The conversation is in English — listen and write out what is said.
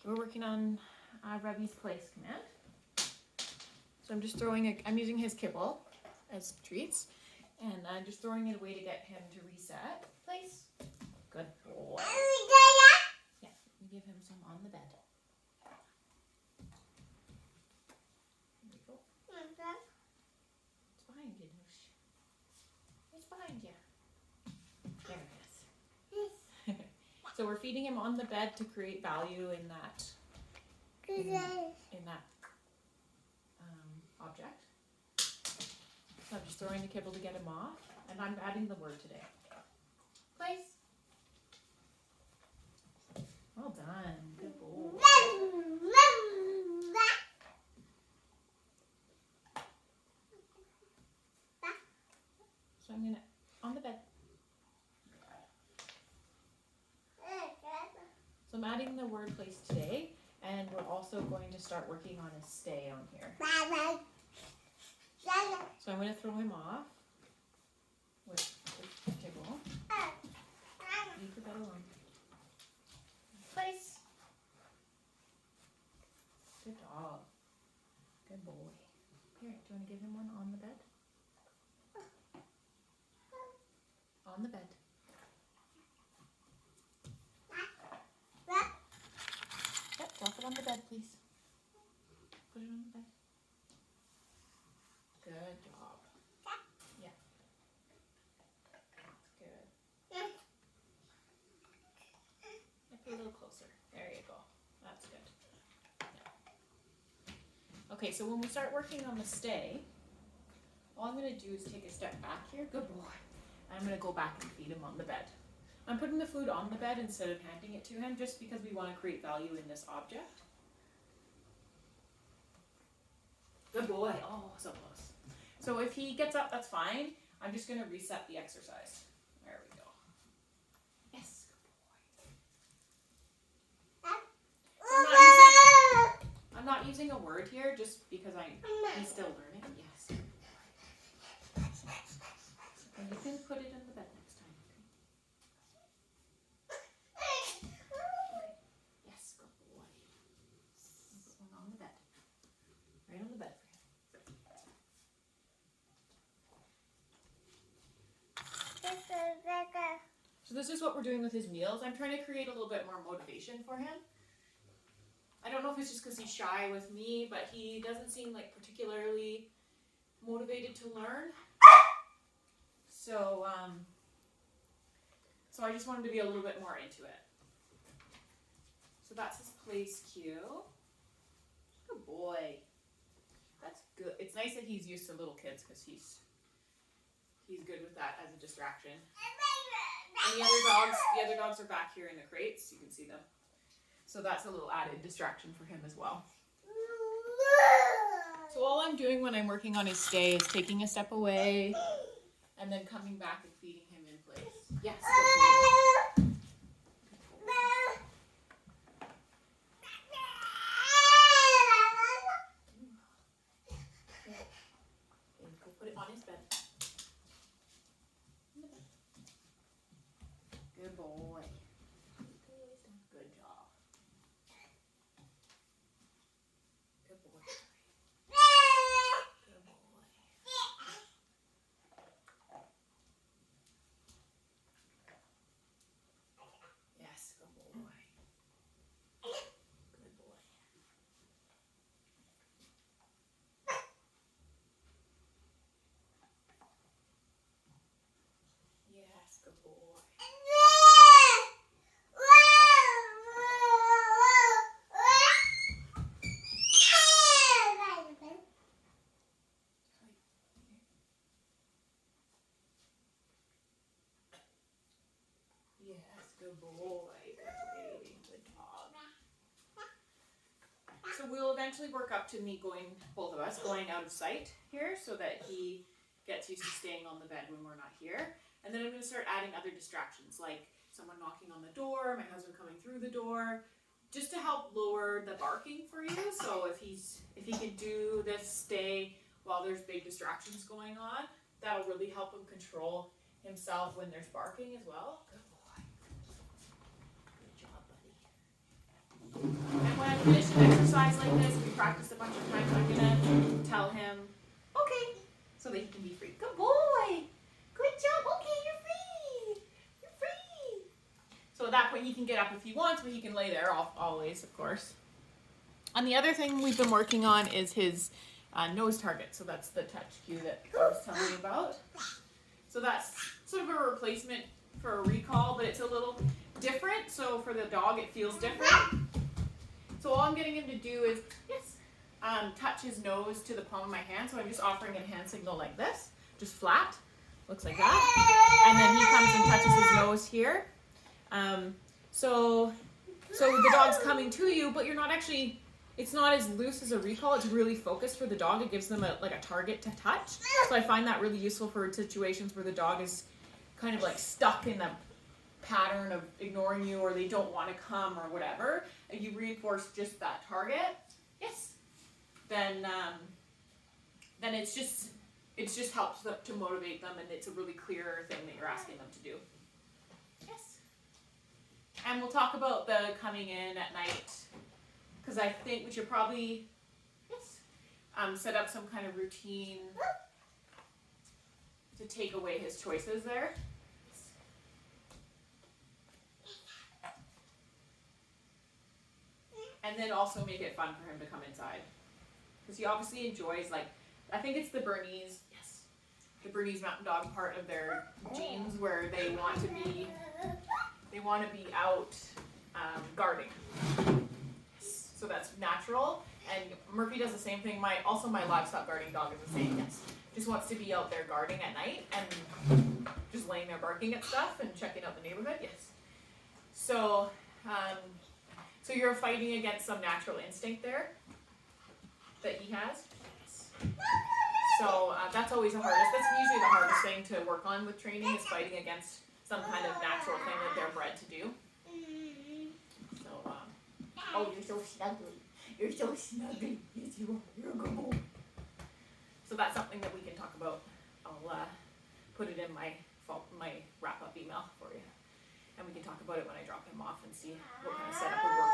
We're working on Revy's place command. So I'm just I'm using his kibble as treats, and I'm just throwing it away to get him to reset. Place. Good boy. Yeah, give him some on the bed. There we go. It's behind you, Noosh. It's behind you. There it is. So we're feeding him on the bed to create value in that object. So I'm just throwing the kibble to get him off, and I'm adding the word today. Place. Well done. Good boy. So I'm gonna on the bed. So I'm adding the word place today, and we're also going to start working on a stay on here. So I'm going to throw him off with the kibble. You put that alone. Place. Good dog. Good boy. Here, do you want to give him one on the bed? On the bed. Yep, drop it on the bed, please. Put it on the bed. Good job. Yeah. Good. Put it a little closer. There you go. That's good. Yeah. Okay, so when we start working on the stay, all I'm going to do is take a step back here. Good boy. And I'm going to go back and feed him on the bed. I'm putting the food on the bed instead of handing it to him just because we want to create value in this object. Good boy. Oh, so close. So if he gets up, that's fine. I'm just going to reset the exercise. There we go. Yes, good boy. So I'm not using a word here just because he's still learning. Yes. And you can put it in the bed next time. Okay. Yes, good boy. Put one on the bed. Right on the bed for him. So this is what we're doing with his meals. I'm trying to create a little bit more motivation for him. I don't know if it's just because he's shy with me, but he doesn't seem like particularly motivated to learn. So, so I just want him to be a little bit more into it. So that's his place cue. Good boy. That's good. It's nice that he's used to little kids because he's good with that as a distraction. And the other dogs are back here in the crates. You can see them. So that's a little added distraction for him as well. So all I'm doing when I'm working on his stay is taking a step away and then coming back and feeding him in place. Yes. Good boy. Go put it on his bed. Good boy. Good job. Good boy. Good boy. Yes, good boy. Good boy. Yes, good boy. Yes, good boy. Good baby. Good dog. So we'll eventually work up to me both of us going out of sight here so that he gets used to staying on the bed when we're not here. And then I'm going to start adding other distractions like someone knocking on the door, my husband coming through the door, just to help lower the barking for you. So if he can do this stay while there's big distractions going on, that'll really help him control himself when there's barking as well. Good boy. Good job, buddy. And finish an exercise like this, we practice a bunch of times, I'm gonna tell him, okay, so that he can be free. Good boy. Good job. Okay, you're free. You're free. So at that point, he can get up if he wants, but he can lay there always, of course. And the other thing we've been working on is his nose target. So that's the touch cue that I was telling you about. So that's sort of a replacement for a recall, but it's a little different. So for the dog, it feels different. So all I'm getting him to do is, touch his nose to the palm of my hand. So I'm just offering a hand signal like this, just flat, looks like that. And then he comes and touches his nose here. So the dog's coming to you, but you're not actually, it's not as loose as a recall. It's really focused for the dog. It gives them a target to touch. So I find that really useful for situations where the dog is kind of like stuck in the pattern of ignoring you, or they don't want to come or whatever, and you reinforce just that target, then it just helps them to motivate them, and it's a really clear thing that you're asking them to do. And we'll talk about the coming in at night, because I think we should probably set up some kind of routine to take away his choices there. And then also make it fun for him to come inside. Because he obviously enjoys, I think it's the Bernese Mountain Dog part of their genes where they want to be out guarding. So that's natural. And Murphy does the same thing. My livestock guarding dog is the same. Just wants to be out there guarding at night and just laying there barking at stuff and checking out the neighborhood. So you're fighting against some natural instinct there that he has. So that's always the hardest. That's usually the hardest thing to work on with training, is fighting against some kind of natural thing that they're bred to do. So, oh, you're so snuggly. You're so snuggly. Yes, you are. You're a good boy. So that's something that we can talk about. I'll put it in my wrap-up email for you. And we can talk about it when I drop him off and see what kind of setup would work